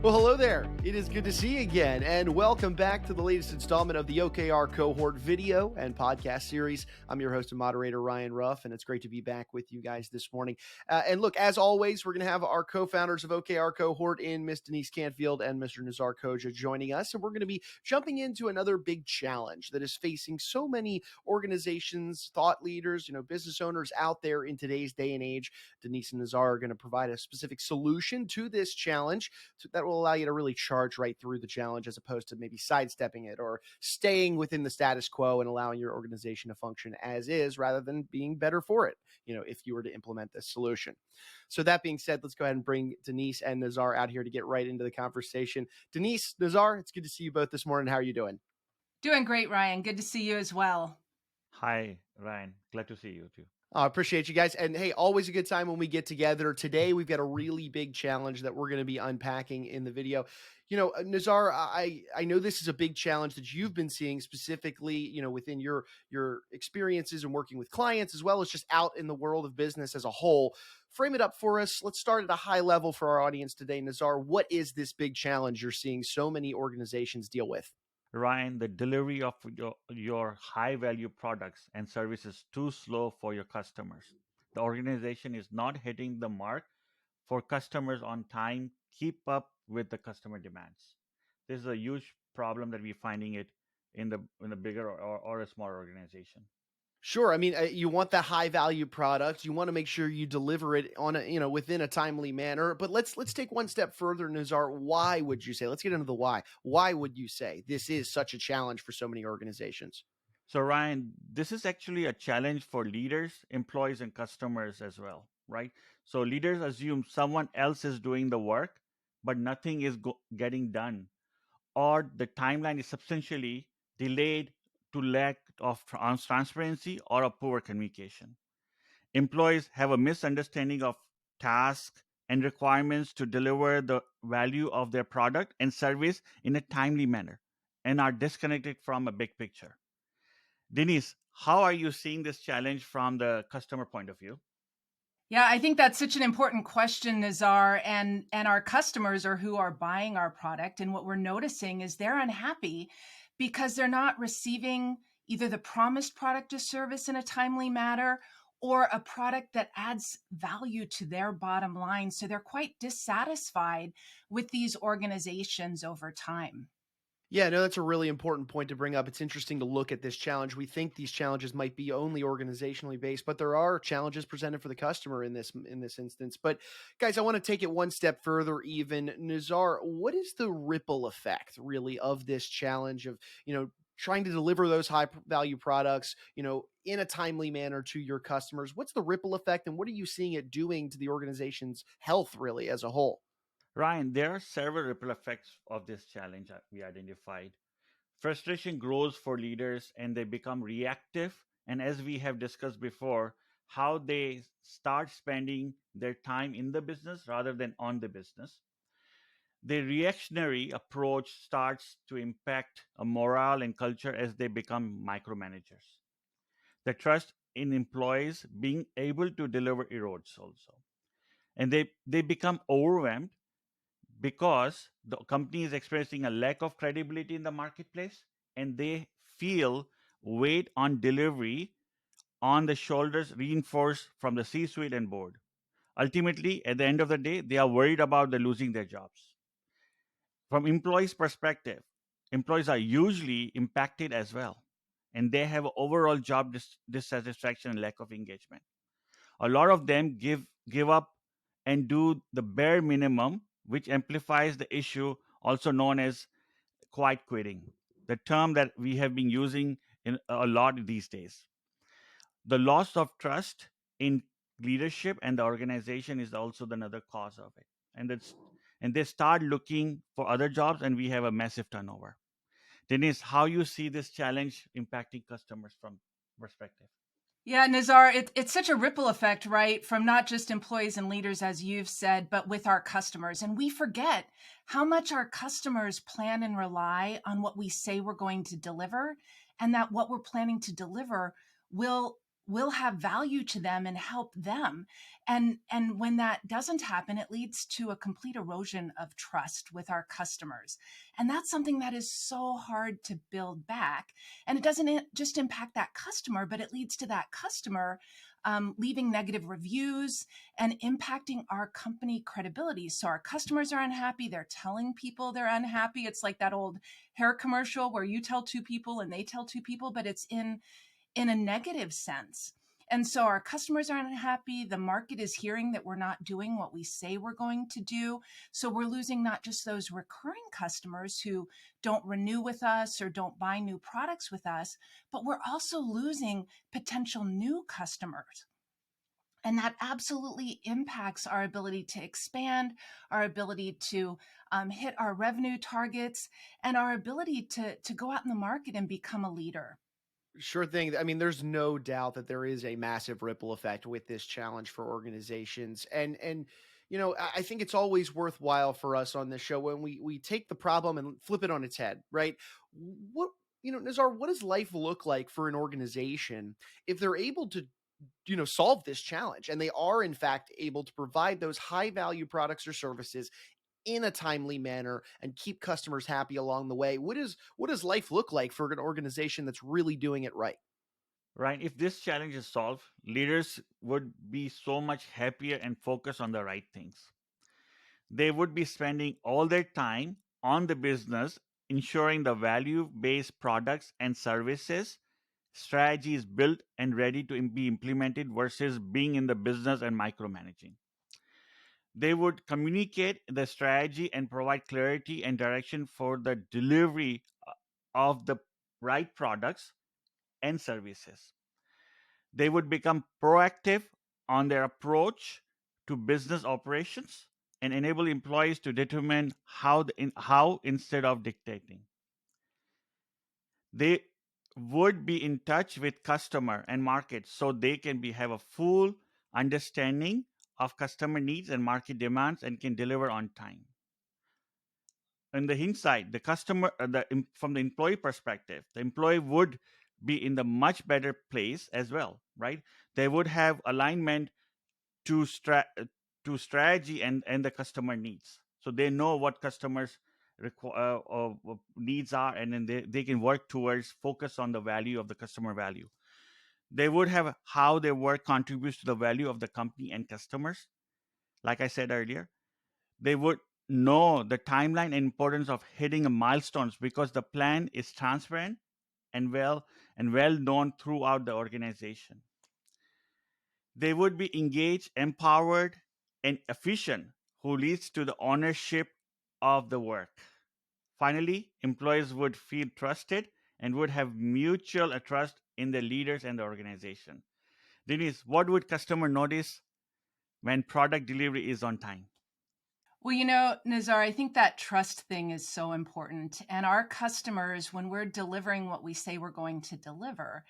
Well, hello there. It is good to see you again, and welcome back to the latest installment of the OKR Cohort video and podcast series. I'm your host and moderator, Ryan Ruff, and it's great to be back with you guys this morning. And look, as always, we're going to have our co-founders of OKR Cohort in Miss Denise Canfield and Mr. Nazar Koja joining us, and we're going to be jumping into another big challenge that is facing so many organizations, thought leaders, business owners out there in today's day and age. Denise and Nazar are going to provide a specific solution to this challenge that will allow you to really charge right through the challenge as opposed to maybe sidestepping it or staying within the status quo and allowing your organization to function as is rather than being better for it, if you were to implement this solution. So that being said, let's go ahead and bring Denise and Nazar out here to get right into the conversation. Denise, Nazar, it's good to see you both this morning. How are you doing? Doing great, Ryan. Good to see you as well. Hi, Ryan. Glad to see you too. I appreciate you guys. And hey, always a good time when we get together. Today, we've got a really big challenge that we're going to be unpacking in the video. Nazar, I know this is a big challenge that you've been seeing specifically, within your experiences and working with clients, as well as just out in the world of business as a whole. Frame it up for us. Let's start at a high level for our audience today. Nazar, what is this big challenge you're seeing so many organizations deal with? Ryan, the delivery of your high value products and services too slow for your customers. The organization is not hitting the mark for customers on time, keep up with the customer demands. This is a huge problem that we're finding it in the bigger or a smaller organization. Sure. I mean, you want the high value product. You want to make sure you deliver it on within a timely manner. But let's take one step further, Nazar. Why would you say? Let's get into the why. Why would you say this is such a challenge for so many organizations? So, Ryan, this is actually a challenge for leaders, employees, and customers as well, right? So, leaders assume someone else is doing the work, but nothing is getting done, or the timeline is substantially delayed to lack of transparency or a poor communication. Employees have a misunderstanding of tasks and requirements to deliver the value of their product and service in a timely manner and are disconnected from a big picture. Denise, how are you seeing this challenge from the customer point of view? Yeah, I think that's such an important question, Nazar, and our customers are who are buying our product. And what we're noticing is they're unhappy because they're not receiving either the promised product or service in a timely manner or a product that adds value to their bottom line. So they're quite dissatisfied with these organizations over time. Yeah, no, that's a really important point to bring up. It's interesting to look at this challenge. We think these challenges might be only organizationally based, but there are challenges presented for the customer in this instance. But guys, I want to take it one step further even. Nazar, what is the ripple effect really of this challenge of, trying to deliver those high value products, in a timely manner to your customers? What's the ripple effect and what are you seeing it doing to the organization's health really as a whole? Ryan, there are several ripple effects of this challenge that we identified. Frustration grows for leaders and they become reactive. And as we have discussed before, how they start spending their time in the business rather than on the business. The reactionary approach starts to impact a morale and culture as they become micromanagers. The trust in employees being able to deliver erodes also. And they become overwhelmed because the company is experiencing a lack of credibility in the marketplace and they feel weight on delivery on the shoulders reinforced from the C-suite and board. Ultimately, at the end of the day, they are worried about the losing their jobs. From employees' perspective, employees are usually impacted as well, and they have overall job dissatisfaction and lack of engagement. A lot of them give up and do the bare minimum, which amplifies the issue, also known as quiet quitting, the term that we have been using in a lot these days. The loss of trust in leadership and the organization is also another cause of it, and they start looking for other jobs, and we have a massive turnover. Denise, how you see this challenge impacting customers from perspective? Yeah, Nazar, it's such a ripple effect, right? From not just employees and leaders, as you've said, but with our customers. And we forget how much our customers plan and rely on what we say we're going to deliver, and that what we're planning to deliver will will have value to them and help them. And when that doesn't happen, it leads to a complete erosion of trust with our customers. And that's something that is so hard to build back. And it doesn't just impact that customer, but it leads to that customer leaving negative reviews and impacting our company credibility. So our customers are unhappy. They're telling people they're unhappy. It's like that old hair commercial where you tell two people and they tell two people, but it's in a negative sense. And so our customers are unhappy. The market is hearing that we're not doing what we say we're going to do. So we're losing not just those recurring customers who don't renew with us or don't buy new products with us, but we're also losing potential new customers. And that absolutely impacts our ability to expand, our ability to hit our revenue targets, and our ability to go out in the market and become a leader. Sure thing. I mean, there's no doubt that there is a massive ripple effect with this challenge for organizations. And I think it's always worthwhile for us on this show when we take the problem and flip it on its head, right? What Nazar, what does life look like for an organization if they're able to solve this challenge and they are in fact able to provide those high value products or services in a timely manner and keep customers happy along the way? What does life look like for an organization that's really doing it right? Right? If this challenge is solved, leaders would be so much happier and focused on the right things. They would be spending all their time on the business, ensuring the value based products and services strategy is built and ready to be implemented versus being in the business and micromanaging. They would communicate the strategy and provide clarity and direction for the delivery of the right products and services. They would become proactive on their approach to business operations and enable employees to determine how instead of dictating. They would be in touch with customer and market so they can have a full understanding of customer needs and market demands and can deliver on time. On the inside, the customer, from the employee perspective, the employee would be in the much better place as well, right? They would have alignment to strategy and the customer needs, so they know what customers needs are, and then they can work towards focus on the value of the customer value. They would have how their work contributes to the value of the company and customers. Like I said earlier, they would know the timeline and importance of hitting milestones because the plan is transparent and well known throughout the organization. They would be engaged, empowered, and efficient, who leads to the ownership of the work. Finally, employees would feel trusted and would have mutual trust in the leaders and the organization. Denise, what would customer notice when product delivery is on time? Well, Nazar, I think that trust thing is so important. And our customers, when we're delivering what we say we're going to deliver,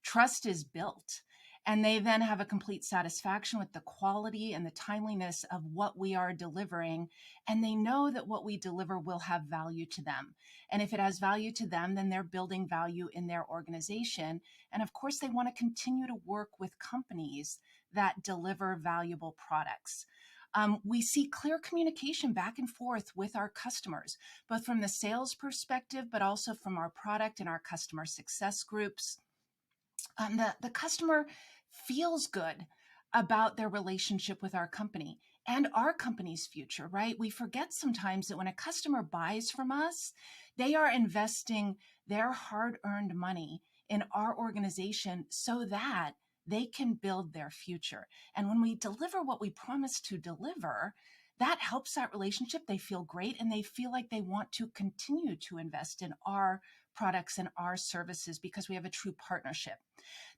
trust is built. And they then have a complete satisfaction with the quality and the timeliness of what we are delivering. And they know that what we deliver will have value to them. And if it has value to them, then they're building value in their organization. And of course, they want to continue to work with companies that deliver valuable products. We see clear communication back and forth with our customers, both from the sales perspective, but also from our product and our customer success groups. The customer feels good about their relationship with our company and our company's future, right? We forget sometimes that when a customer buys from us, they are investing their hard-earned money in our organization so that they can build their future. And when we deliver what we promise to deliver, that helps that relationship. They feel great and they feel like they want to continue to invest in our products and our services because we have a true partnership.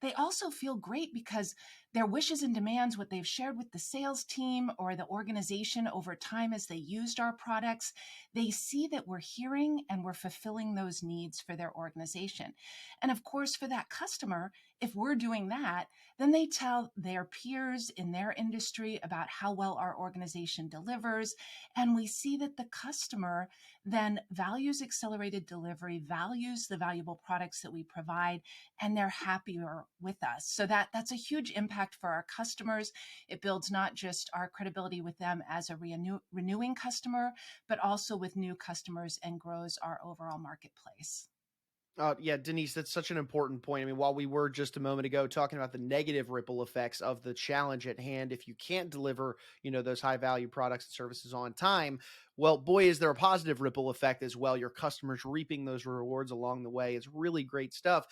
They also feel great because their wishes and demands, what they've shared with the sales team or the organization over time as they used our products, they see that we're hearing and we're fulfilling those needs for their organization. And of course, for that customer, If we're doing that, then they tell their peers in their industry about how well our organization delivers. And we see that the customer then values accelerated delivery, values the valuable products that we provide, and they're happier with us. So that's a huge impact for our customers. It builds not just our credibility with them as a renewing customer, but also with new customers, and grows our overall marketplace. Yeah, Denise, that's such an important point. I mean, while we were just a moment ago talking about the negative ripple effects of the challenge at hand, if you can't deliver, those high value products and services on time, well, boy, is there a positive ripple effect as well. Your customers reaping those rewards along the way. It's really great stuff.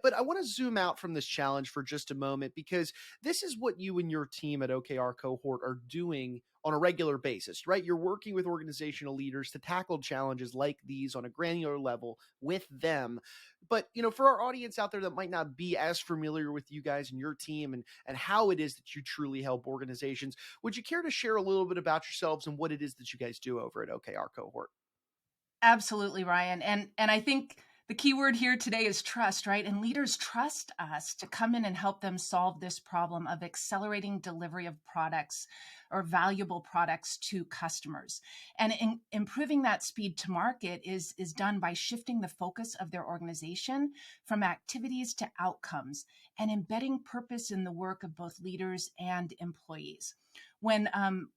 But I want to zoom out from this challenge for just a moment, because this is what you and your team at OKR Cohort are doing on a regular basis, right? You're working with organizational leaders to tackle challenges like these on a granular level with them. But for our audience out there that might not be as familiar with you guys and your team, and how it is that you truly help organizations, would you care to share a little bit about yourselves and what it is that you guys do over at OKR Cohort? Absolutely, Ryan. And I think the key word here today is trust, right? And leaders trust us to come in and help them solve this problem of accelerating delivery of products or valuable products to customers. And improving that speed to market is done by shifting the focus of their organization from activities to outcomes, and embedding purpose in the work of both leaders and employees. When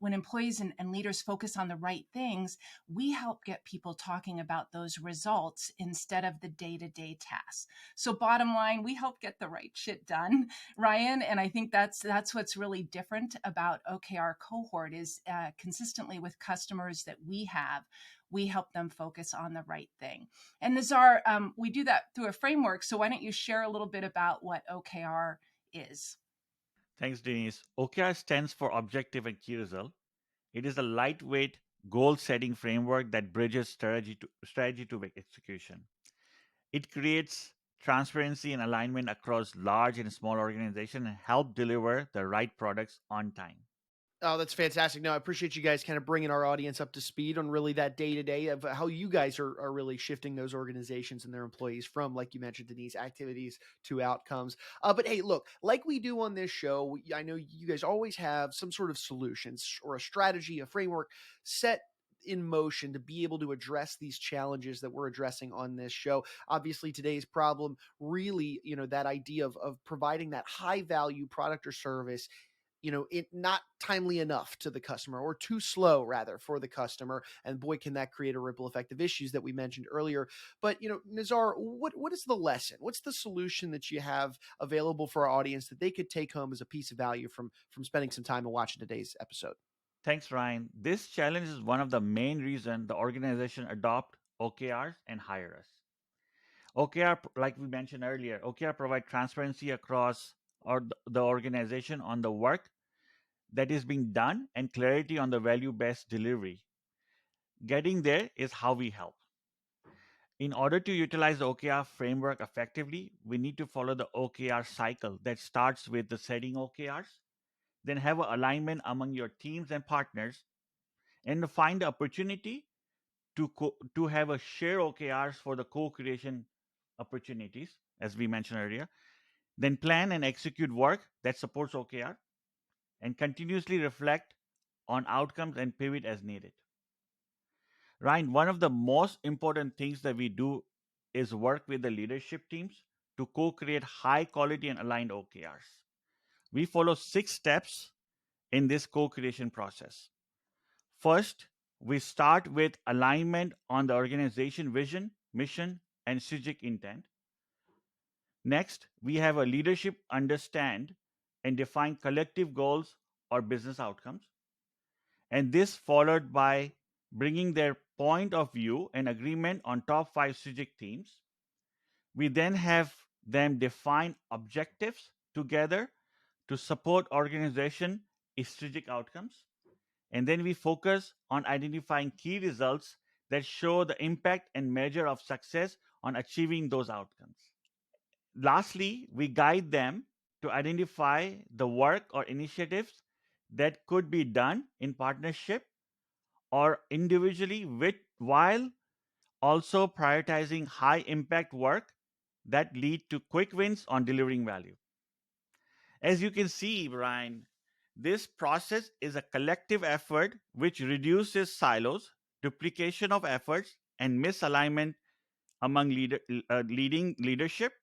employees and leaders focus on the right things, we help get people talking about those results instead of the day-to-day tasks. So bottom line, we help get the right shit done, Ryan. And I think that's what's really different about OKR Cohort is consistently with customers that we help them focus on the right thing. And Nazar, we do that through a framework. So why don't you share a little bit about what OKR is? Thanks, Denise. OKR stands for Objective and Key Result. It is a lightweight goal setting framework that bridges strategy to execution. It creates transparency and alignment across large and small organizations and help deliver the right products on time. Oh, that's fantastic. No, I appreciate you guys kind of bringing our audience up to speed on really that day to day of how you guys are really shifting those organizations and their employees from, like you mentioned, Denise, activities to outcomes. But hey, look, like we do on this show, I know you guys always have some sort of solutions or a strategy, a framework set in motion to be able to address these challenges that we're addressing on this show. Obviously, today's problem really, that idea of providing that high value product or service, it not timely enough to the customer, or too slow rather for the customer. And boy, can that create a ripple effect of issues that we mentioned earlier. But Nazar, what is the lesson? What's the solution that you have available for our audience that they could take home as a piece of value from spending some time and watching today's episode? Thanks, Ryan. This challenge is one of the main reasons the organization adopt OKRs and hire us. OKR, like we mentioned earlier, OKR provide transparency across the organization on the work that is being done and clarity on the value-based delivery. Getting there is how we help. In order to utilize the OKR framework effectively, we need to follow the OKR cycle that starts with the setting OKRs, then have an alignment among your teams and partners, and find the opportunity to have a share OKRs for the co-creation opportunities, as we mentioned earlier, then plan and execute work that supports OKR, and continuously reflect on outcomes and pivot as needed. Ryan, one of the most important things that we do is work with the leadership teams to co create high quality and aligned OKRs. We follow 6 steps in this co creation process. First, we start with alignment on the organization vision, mission, and strategic intent. Next, we have a leadership understand and define collective goals or business outcomes. And this followed by bringing their point of view and agreement on top 5 strategic themes. We then have them define objectives together to support organization strategic outcomes. And then we focus on identifying key results that show the impact and measure of success on achieving those outcomes. Lastly, we guide them to identify the work or initiatives that could be done in partnership or individually, while also prioritizing high impact work that lead to quick wins on delivering value. As you can see, Brian, this process is a collective effort which reduces silos, duplication of efforts, and misalignment among leading leadership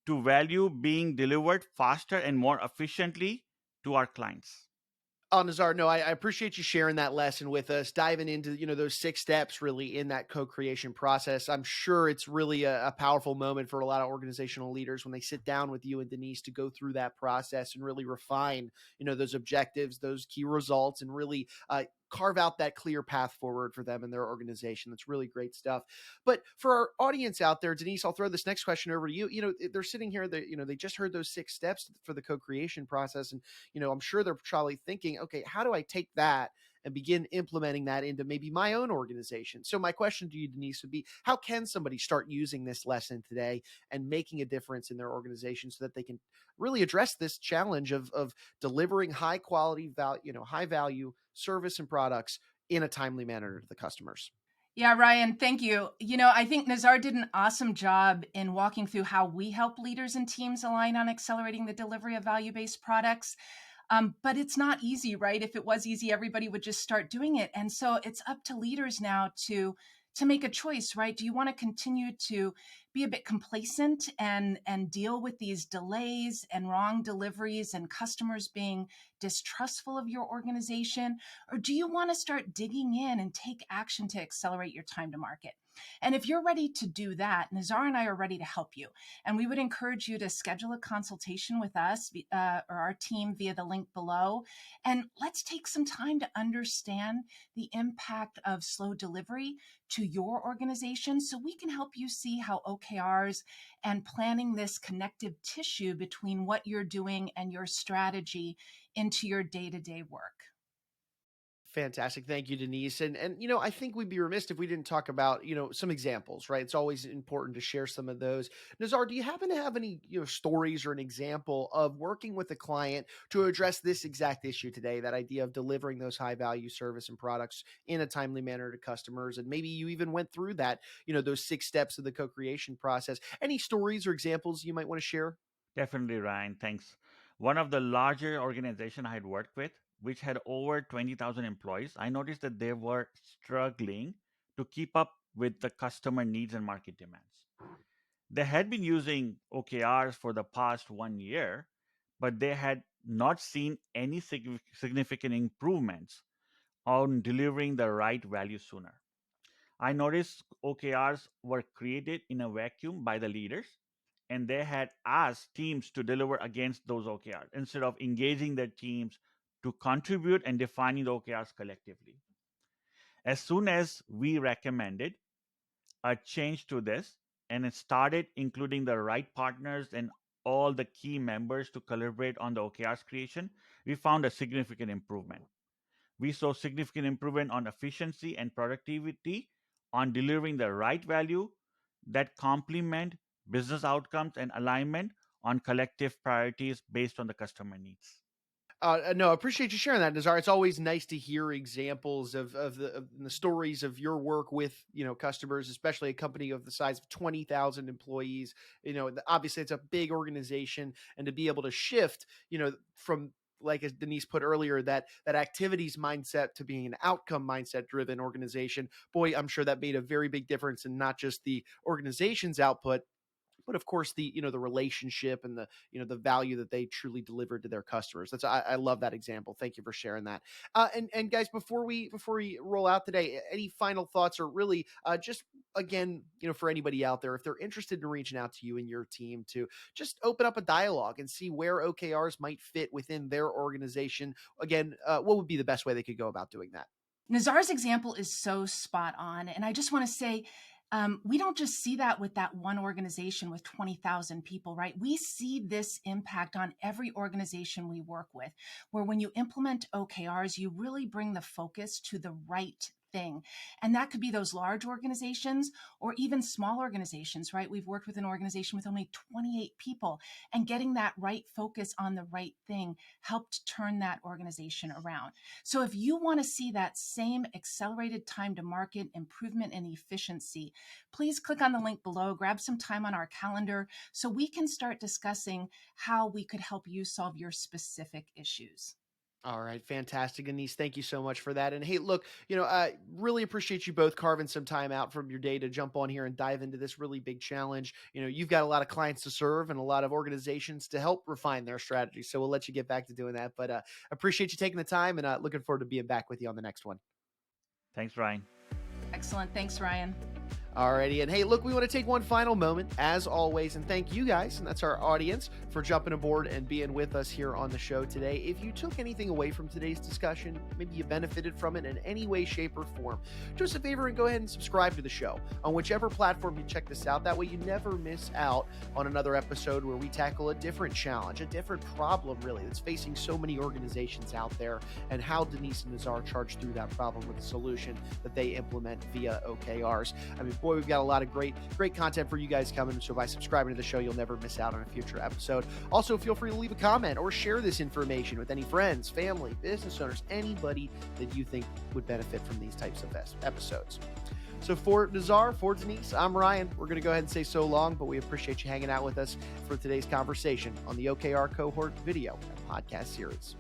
to value being delivered faster and more efficiently to our clients. Oh, Nazar, no, I appreciate you sharing that lesson with us, diving into, those 6 steps really in that co-creation process. I'm sure it's really a powerful moment for a lot of organizational leaders when they sit down with you and Denise to go through that process and really refine, those objectives, those key results, and really carve out that clear path forward for them and their organization. That's really great stuff. But for our audience out there, Denise, I'll throw this next question over to you. They're sitting here, they just heard those 6 steps for the co-creation process. And, I'm sure they're probably thinking, okay, how do I take that and begin implementing that into maybe my own organization? So my question to you, Denise, would be, how can somebody start using this lesson today and making a difference in their organization so that they can really address this challenge of delivering high quality value, high value service and products in a timely manner to the customers? Yeah, Ryan, thank you. I think Nazar did an awesome job in walking through how we help leaders and teams align on accelerating the delivery of value-based products. But it's not easy, right? If it was easy, everybody would just start doing it. And so it's up to leaders now to make a choice, right? Do you want to continue to be a bit complacent and deal with these delays and wrong deliveries and customers being distrustful of your organization? Or do you want to start digging in and take action to accelerate your time to market? And if you're ready to do that, Nazar and I are ready to help you. And we would encourage you to schedule a consultation with us or our team via the link below. And let's take some time to understand the impact of slow delivery to your organization so we can help you see how OKRs and planning this connective tissue between what you're doing and your strategy into your day-to-day work. Fantastic. Thank you, Denise. And I think we'd be remiss if we didn't talk about, some examples, right? It's always important to share some of those. Nazar, do you happen to have any, stories or an example of working with a client to address this exact issue today, that idea of delivering those high value service and products in a timely manner to customers? And maybe you even went through that, those 6 steps of the co-creation process. Any stories or examples you might want to share? Definitely, Ryan. Thanks. One of the larger organizations I had worked with, which had over 20,000 employees, I noticed that they were struggling to keep up with the customer needs and market demands. They had been using OKRs for the past 1 year, but they had not seen any significant improvements on delivering the right value sooner. I noticed OKRs were created in a vacuum by the leaders, and they had asked teams to deliver against those OKRs instead of engaging their teams to contribute and defining the OKRs collectively. As soon as we recommended a change to this and it started including the right partners and all the key members to collaborate on the OKRs creation, we found a significant improvement. We saw significant improvement on efficiency and productivity on delivering the right value that complement business outcomes and alignment on collective priorities based on the customer needs. No, I appreciate you sharing that, Nazar. It's always nice to hear examples of the stories of your work with customers, especially a company of the size of 20,000 employees. Obviously it's a big organization, and to be able to shift, from, like as Denise put earlier, that activities mindset to being an outcome mindset driven organization. Boy, I'm sure that made a very big difference in not just the organization's output, but of course the relationship and the value that they truly deliver to their customers. I love that example. Thank you for sharing that. And guys, before we roll out today, any final thoughts, or really just again, for anybody out there, if they're interested in reaching out to you and your team to just open up a dialogue and see where OKRs might fit within their organization, again, what would be the best way they could go about doing that? Nazar's example is so spot on. And I just want to say, we don't just see that with that one organization with 20,000 people, right? We see this impact on every organization we work with, where when you implement OKRs, you really bring the focus to the right thing. And that could be those large organizations or even small organizations, right? We've worked with an organization with only 28 people, and getting that right focus on the right thing helped turn that organization around. So if you want to see that same accelerated time to market, improvement in efficiency, please click on the link below, grab some time on our calendar so we can start discussing how we could help you solve your specific issues. All right, fantastic, Denise. Thank you so much for that. And hey, look, I really appreciate you both carving some time out from your day to jump on here and dive into this really big challenge. You've got a lot of clients to serve and a lot of organizations to help refine their strategy. So we'll let you get back to doing that. But appreciate you taking the time, and looking forward to being back with you on the next one. Thanks, Ryan. Excellent. Thanks, Ryan. Alrighty, and hey, look, we want to take one final moment, as always, and thank you guys, and that's our audience, for jumping aboard and being with us here on the show today. If you took anything away from today's discussion, maybe you benefited from it in any way, shape, or form, do us a favor and go ahead and subscribe to the show on whichever platform you check this out. That way you never miss out on another episode where we tackle a different challenge, a different problem, really, that's facing so many organizations out there, and how Denise and Nazar charge through that problem with a solution that they implement via OKRs. I mean, boy, we've got a lot of great content for you guys coming. So by subscribing to the show, you'll never miss out on a future episode. Also, feel free to leave a comment or share this information with any friends, family, business owners, anybody that you think would benefit from these types of episodes. So for Nazar, for Denise, I'm Ryan. We're going to go ahead and say so long, but we appreciate you hanging out with us for today's conversation on the OKR Cohort video and podcast series.